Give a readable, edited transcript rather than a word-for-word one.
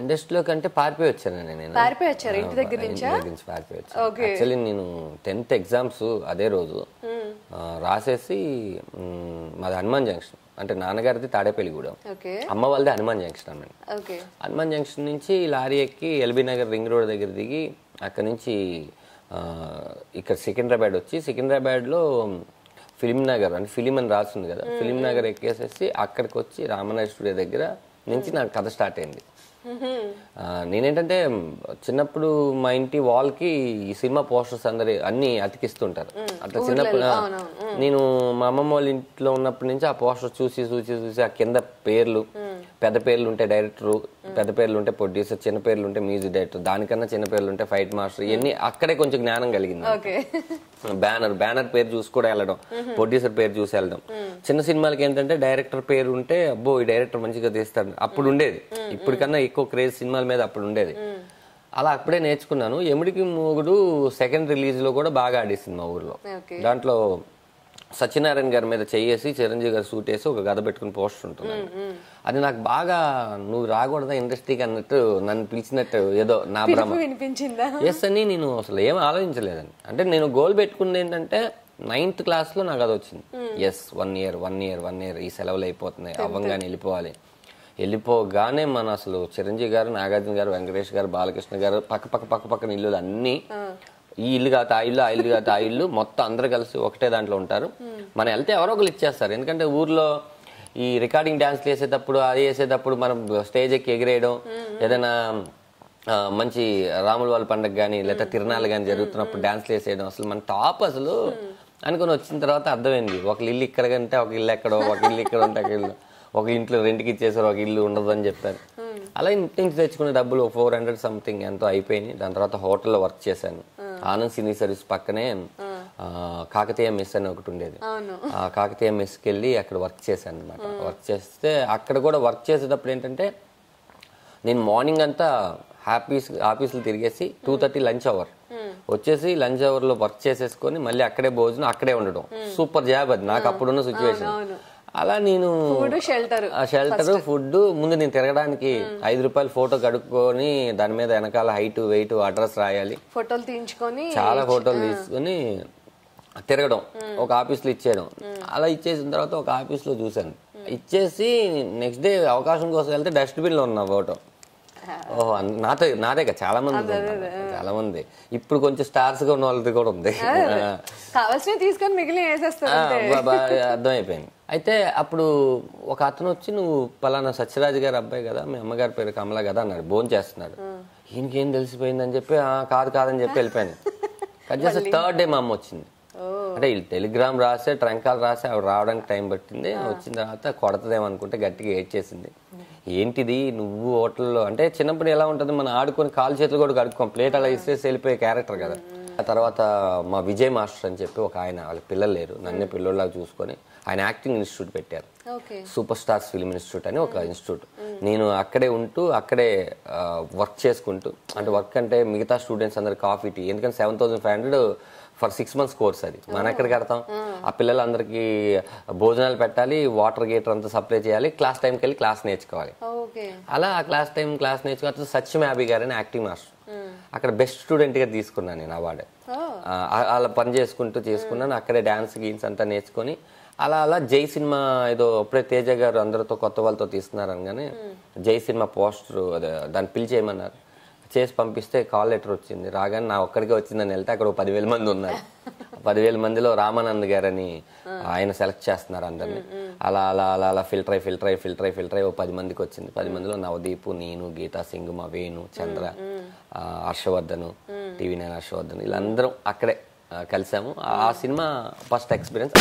ఇండస్ట్రీలో కంటే పారిపోయి వచ్చాను నేను. పారిపోయి వచ్చారు ఇంటి దగ్గర నుంచా? పారిపోయి వచ్చాను. యాక్చువల్లీ నేను 10th ఎగ్జామ్స్ అదే రోజు రాసేసి మాది హనుమాన్ జంక్షన్, అంటే నాన్నగారిది తాడేపల్లిగూడెం, అమ్మ వాళ్ళది హనుమాన్ జంక్షన్ అన్నమాట. హనుమాన్ జంక్షన్ నుంచి లారీ ఎక్కి ఎల్బీ నగర్ రింగ్ రోడ్ దగ్గర దిగి అక్కడ నుంచి ఇక్కడ సికింద్రాబాద్ వచ్చి సికింద్రాబాద్లో ఫిలిం నగర్ అంటే ఫిలిం అని రాస్తుంది కదా, ఫిలిం నగర్ ఎక్కేసేసి అక్కడికి వచ్చి రామనాయ స్టూడియో దగ్గర నుంచి నాకు కథ స్టార్ట్ అయింది. నేనేంటంటే చిన్నప్పుడు మా ఇంటి వాల్కి ఈ సినిమా పోస్టర్స్ అందరు అన్ని అతికిస్తుంటారు. అట్లా చిన్నప్పుడు నేను మా అమ్మమ్మ వాళ్ళ ఇంట్లో ఉన్నప్పటి నుంచి ఆ పోస్టర్ చూసి చూసి చూసి ఆ కింద పేర్లు, పెద్ద పేర్లు ఉంటే డైరెక్టరు, పెద్ద పేర్లు ఉంటే ప్రొడ్యూసర్, చిన్న పేర్లు ఉంటే మ్యూజిక్ డైరెక్టర్, దానికన్నా చిన్న పేర్లు ఉంటే ఫైట్ మాస్టర్, ఇవన్నీ అక్కడే కొంచెం జ్ఞానం కలిగింది. బ్యానర్ పేరు చూసి కూడా వెళ్ళడం, ప్రొడ్యూసర్ పేరు చూసి వెళ్ళడం. చిన్న సినిమాలకి ఏంటంటే డైరెక్టర్ పేరు ఉంటే అబ్బో ఈ డైరెక్టర్ మంచిగా తీస్తాడు అప్పుడు ఉండేది, ఇప్పటికన్నా ఎక్కువ క్రేజ్ సినిమాల మీద అప్పుడు ఉండేది. అలా అప్పుడే నేర్చుకున్నాను. ఎముడికి మూగుడు సెకండ్ రిలీజ్ లో కూడా బాగా ఆడేసింది మా ఊర్లో. దాంట్లో సత్యనారాయణ గారి మీద చెయ్యేసి చిరంజీవి గారు సూట్ వేసి ఒక గద పెట్టుకుని పోస్టర్ ఉంటుంది. అది నాకు బాగా నువ్వు రాకూడదా ఇండస్ట్రీకి అన్నట్టు నన్ను పిలిచినట్టు ఏదో నా భ్రమ. ఎస్ అని నేను అసలు ఏం ఆలోచించలేదని. అంటే నేను గోల్ పెట్టుకుంది ఏంటంటే 9th క్లాస్లో నాకు అది వచ్చింది. ఎస్ 1 ఇయర్ ఈ సెలవులు అయిపోతున్నాయి, అవ్వంగానే వెళ్ళిపోవాలి. వెళ్ళిపోగానే మన అసలు చిరంజీవి గారు, నాగార్జున గారు, వెంకటేష్ గారు, బాలకృష్ణ గారు పక్కన ఇల్లు అన్ని, ఈ ఇల్లు కాదు ఆ ఇల్లు, ఆ ఇల్లు కాదు ఆ ఇల్లు, మొత్తం అందరూ కలిసి ఒకటే దాంట్లో ఉంటారు. మనం వెళ్తే ఎవరో ఒకరు ఇచ్చేస్తారు. ఎందుకంటే ఊర్లో ఈ రికార్డింగ్ డాన్స్లు వేసేటప్పుడు అది వేసేటప్పుడు మనం స్టేజ్ ఎక్కి ఎగిరేయడం, ఏదైనా మంచి రాముల వాళ్ళ పండుగ కానీ లేదా తిరునాళ్ళు కానీ జరుగుతున్నప్పుడు డాన్స్లు వేసేయడం, అసలు మన టాప్ అసలు అనుకుని వచ్చిన తర్వాత అర్థమైంది. ఒక ఇల్లు ఇక్కడ కంటే ఒక ఇల్లు ఎక్కడో, ఒక ఇల్లు ఇక్కడ ఉంటే ఒక ఇల్లు, ఒక ఇంట్లో రెంట్కి ఇచ్చేసారు, ఒక ఇల్లు ఉండదు అని చెప్పారు. అలా ఇంటి నుంచి తెచ్చుకునే డబ్బులు 400 సంథింగ్ ఎంతో అయిపోయినాయి. దాని తర్వాత హోటల్లో వర్క్ చేశాను. ఆనంద్ సినీ సర్వీస్ పక్కనే కాకతీయ మెస్ అని ఒకటి ఉండేది. ఆ కాకతీయ మెస్కి వెళ్ళి అక్కడ వర్క్ చేశాను అనమాట. వర్క్ చేస్తే అక్కడ కూడా వర్క్ చేసేటప్పుడు ఏంటంటే నేను మార్నింగ్ అంతా ఆఫీసులు తిరిగేసి 2:30 లంచ్ అవర్ వచ్చేసి లంచ్ అవర్లో వర్క్ చేసేసుకొని మళ్ళీ అక్కడే భోజనం అక్కడే ఉండడం. సూపర్ జాబ్ అది నాకు అప్పుడున్న సిచ్యువేషన్. అలా నేను షెల్టర్ ఫుడ్ ముందు నేను తిరగడానికి ₹5 ఫోటో కడుక్కొని దాని మీద వెనకాల హైట్ వెయిట్ అడ్రస్ రాయాలి, ఫోటోలు తీయించుకొని చాలా ఫోటోలు తీసుకొని తిరగడం, ఒక ఆఫీస్లో ఇచ్చేయడం. అలా ఇచ్చేసిన తర్వాత ఒక ఆఫీస్లో చూశాను, ఇచ్చేసి నెక్స్ట్ డే అవకాశం కోసం వెళ్తే డస్ట్బిన్లో ఉన్న ఫోటో. ఓహో నాదే కదా చాలా మంది ఇప్పుడు కొంచెం స్టార్స్ గా ఉన్న వాళ్ళది కూడా ఉంది, తీసుకొని మిగిలిన అర్థమైపోయింది. అయితే అప్పుడు ఒక అతను వచ్చి నువ్వు పలానా సత్యరాజు గారి అబ్బాయి కదా, మీ అమ్మగారి పేరు కమల కదా అన్నాడు. భోజనం చేస్తున్నాడు. ఈయనకేం తెలిసిపోయిందని చెప్పి కాదని చెప్పి వెళ్ళిపోయాను. కట్ చేస్తే 3rd డే మా అమ్మ వచ్చింది. అంటే వీళ్ళు టెలిగ్రామ్ రాసే ట్రంకాలు రాసి ఆవిడ రావడానికి టైం పట్టింది. వచ్చిన తర్వాత కొడతదేమనుకుంటే గట్టిగా ఏడ్చేసింది. ఏంటిది నువ్వు హోటల్లో అంటే చిన్నప్పుడు ఎలా ఉంటుంది, మనం ఆడుకొని కాలు చేతులు కూడా కడుక్కోం, ప్లేట్ అలా ఇస్తేసి వెళ్ళిపోయే క్యారెక్టర్ కదా. ఆ తర్వాత మా విజయ్ మాస్టర్ అని చెప్పి ఒక ఆయన, వాళ్ళకి పిల్లలు లేరు, నన్నే పిల్లల్లాగా చూసుకొని ఆయన యాక్టింగ్ ఇన్స్టిట్యూట్ పెట్టారు. సూపర్ స్టార్స్ ఫిల్మ్ ఇన్స్టిట్యూట్ అని ఒక ఇన్స్టిట్యూట్. నేను అక్కడే ఉంటూ అక్కడే వర్క్ చేసుకుంటూ, అంటే వర్క్ అంటే మిగతా స్టూడెంట్స్ అందరు కాఫీ టీ, ఎందుకంటే 7,500 ఫర్ 6 months కోర్స్ అది. మనం ఎక్కడ కడతాం? ఆ పిల్లలందరికీ భోజనాలు పెట్టాలి, వాటర్ గీటర్ అంతా సప్లై చేయాలి, క్లాస్ టైంకి వెళ్ళి క్లాస్ నేర్చుకోవాలి. అలా ఆ క్లాస్ నేర్చుకున్న సత్యమాబి గారని యాక్టింగ్ మాస్టర్, అక్కడ బెస్ట్ స్టూడెంట్ గా తీసుకున్నాను నేను అవార్డు. అలా పని చేసుకున్నాను. అక్కడే డాన్స్ గీన్స్ అంతా నేర్చుకొని అలా జై సినిమా ఏదో అప్పుడే తేజ గారు అందరితో కొత్త వాళ్ళతో తీస్తున్నారు అనగానే జై సినిమా పోస్టర్ దాన్ని పిలిచేయమన్నారు. చేసి పంపిస్తే కాల్ లెటర్ వచ్చింది. రాగానే నా ఒక్కడికే వచ్చిందని వెళ్తే అక్కడ 10,000 మంది ఉన్నారు. 10,000 మందిలో రామానంద్ గారని ఆయన సెలెక్ట్ చేస్తున్నారు అందరినీ. అలా అలా అలా అలా ఫిల్టర్ అయి 10 మందికి వచ్చింది. 10 మందిలో నవదీపు, నేను, గీతా సింగ్, మా వేణు, చంద్ర, హర్షవర్ధన్, TV9 హర్షవర్ధన్, వీళ్ళందరం అక్కడే కలిసాము. ఆ సినిమా ఫస్ట్ ఎక్స్పీరియన్స్.